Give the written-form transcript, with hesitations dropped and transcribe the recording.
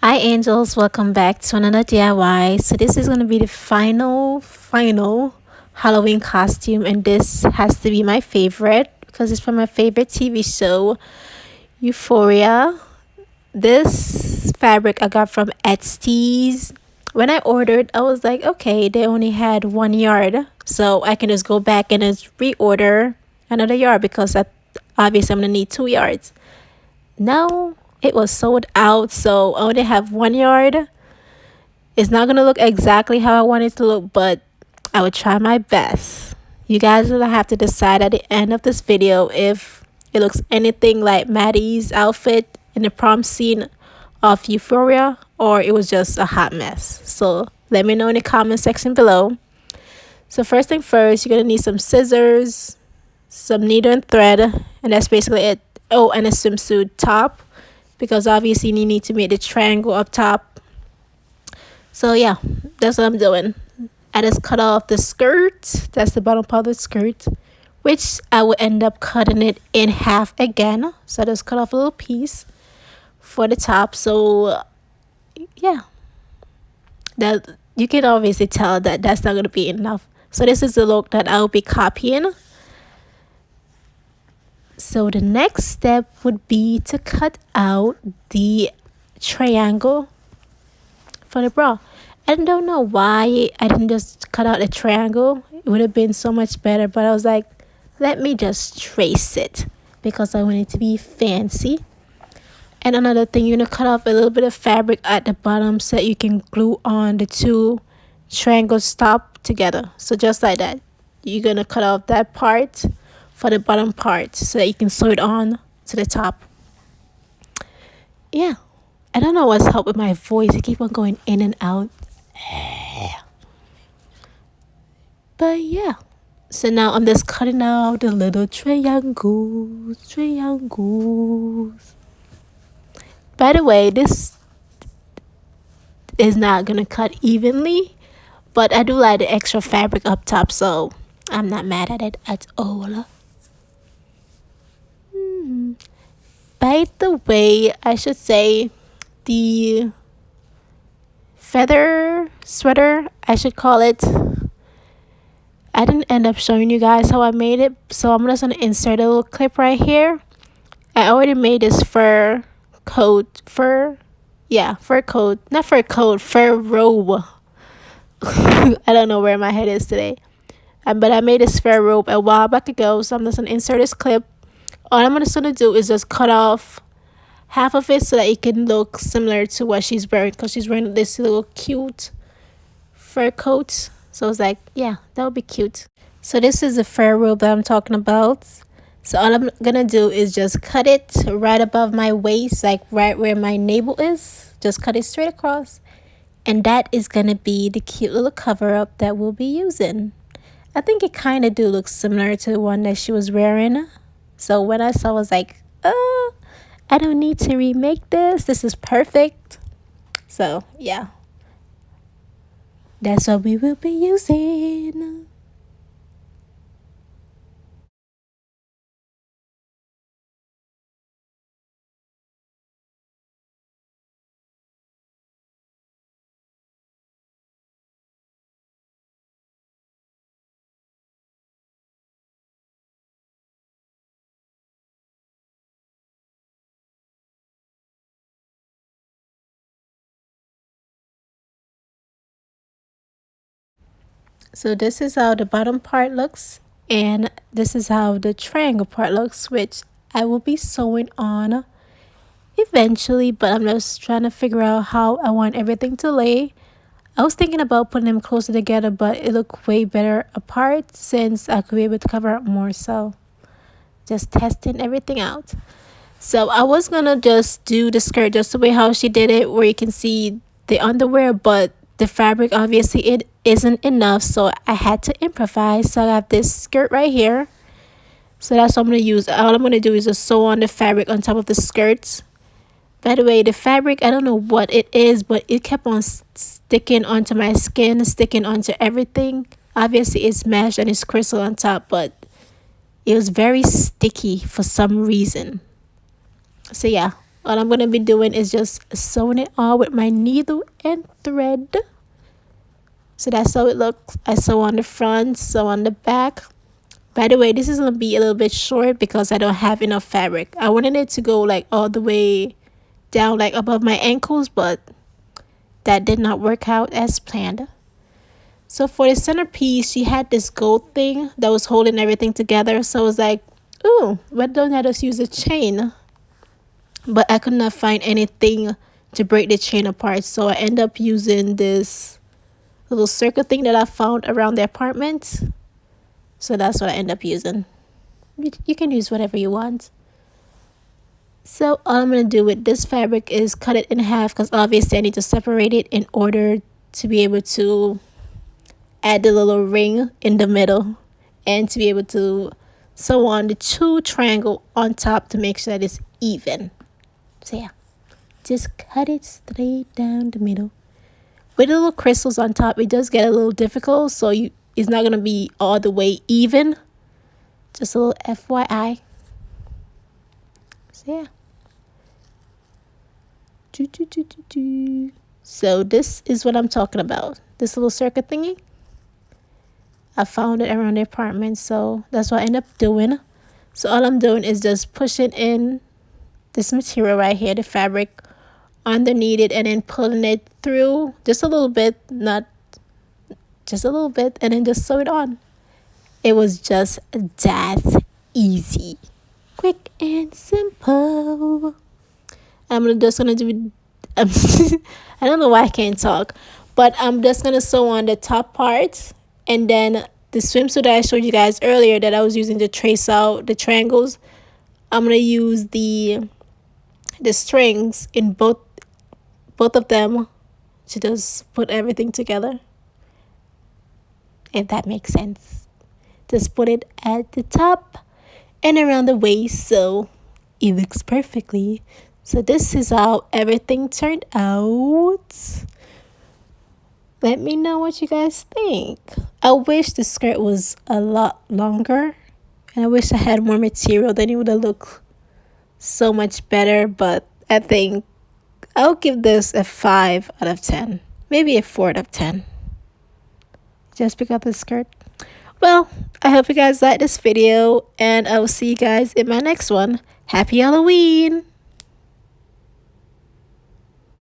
Hi angels, welcome back to another DIY. So this is going to be the final Halloween costume, and this has to be my favorite because it's from my favorite TV show, Euphoria. This fabric I got from Etsy's. When I ordered, I was like, okay, they only had 1 yard, so I can just go back and just reorder another yard because obviously I'm gonna need 2 yards. No, it was sold out, so I only have 1 yard. It's not gonna look exactly how I want it to look, but I would try my best. You guys will have to decide at the end of this video if it looks anything like Maddy's outfit in the prom scene of Euphoria or it was just a hot mess. So let me know in the comment section below. So first thing first, you're gonna need some scissors, some needle and thread, and that's basically it. Oh, and a swimsuit top because obviously you need to make the triangle up top. So yeah, that's what I'm doing. I just cut off the skirt. That's the bottom part of the skirt, which I will end up cutting it in half again. So I just cut off a little piece for the top. So yeah, that you can obviously tell that that's not going to be enough. So this is the look that I'll be copying. So the next step would be to cut out the triangle for the bra. I don't know why I didn't just cut out a triangle. It would have been so much better, but I was like, let me just trace it because I want it to be fancy. And another thing, you're gonna cut off a little bit of fabric at the bottom so that you can glue on the two triangles top together. So just like that, you're gonna cut off that part for the bottom part so that you can sew it on to the top. Yeah, I don't know what's up with my voice. I keep on going in and out. But yeah, so now I'm just cutting out the little triangles. By the way, this is not gonna cut evenly, but I do like the extra fabric up top, so I'm not mad at it at all. By the way, I should say the feather sweater, I should call it. I didn't end up showing you guys how I made it, so I'm just gonna insert a little clip right here. I already made this fur coat, fur coat, not fur coat, fur robe. I don't know where my head is today. But I made this fur robe a while back ago, so I'm just gonna insert this clip. All I'm just gonna do is just cut off half of it so that it can look similar to what she's wearing, because she's wearing this little cute fur coat. So it's like, yeah, that would be cute. So this is the fur robe that I'm talking about. So all I'm gonna do is just cut it right above my waist, like right where my navel is. Just cut it straight across. And that is gonna be the cute little cover up that we'll be using. I think it kind of do look similar to the one that she was wearing. So when I saw, I was like, I don't need to remake this. This is perfect. So yeah, that's what we will be using. So this is how the bottom part looks, and this is how the triangle part looks, which I will be sewing on eventually, but I'm just trying to figure out how I want everything to lay. I was thinking about putting them closer together, but it looked way better apart since I could be able to cover up more. So just testing everything out. So I was gonna just do the skirt just the way how she did it, where you can see the underwear, but the fabric obviously it isn't enough, so I had to improvise. So I got this skirt right here. So that's what I'm gonna use. All I'm gonna do is just sew on the fabric on top of the skirts. By the way, the fabric, I don't know what it is, but it kept on sticking onto my skin, sticking onto everything. Obviously it's mesh and it's crystal on top, but it was very sticky for some reason. So yeah, All I'm going to be doing is just sewing it on with my needle and thread. So that's how it looks. I sew on the front, sew on the back. By the way, this is going to be a little bit short because I don't have enough fabric. I wanted it to go like all the way down like above my ankles, but that did not work out as planned. So for the centerpiece, she had this gold thing that was holding everything together. So I was like, ooh, why don't I just use a chain? But I could not find anything to break the chain apart. So I end up using this little circle thing that I found around the apartment. So that's what I end up using. You can use whatever you want. So all I'm going to do with this fabric is cut it in half because obviously I need to separate it in order to be able to add the little ring in the middle and to be able to sew on the 2 triangle on top to make sure that it's even. So yeah, just cut it straight down the middle. With the little crystals on top, it does get a little difficult, so it's not going to be all the way even. Just a little FYI. So yeah. So this is what I'm talking about. This little circle thingy. I found it around the apartment, so that's what I end up doing. So all I'm doing is just pushing in this material right here, the fabric, underneath it, and then pulling it through just a little bit, not just a little bit, and then just sew it on. It was just that easy, quick and simple. I'm just gonna do I don't know why I can't talk, but I'm just gonna sew on the top part, and then the swimsuit that I showed you guys earlier that I was using to trace out the triangles, I'm gonna use the strings in both of them to just put everything together, if that makes sense. Just put it at the top and around the waist so it looks perfectly. So this is how everything turned out. Let me know what you guys think. I wish the skirt was a lot longer, and I wish I had more material, then it would have looked so much better. But I think I'll give this a 5 out of 10, maybe a 4 out of 10, just because of the skirt. Well, I hope you guys like this video, and I will see you guys in my next one. Happy Halloween!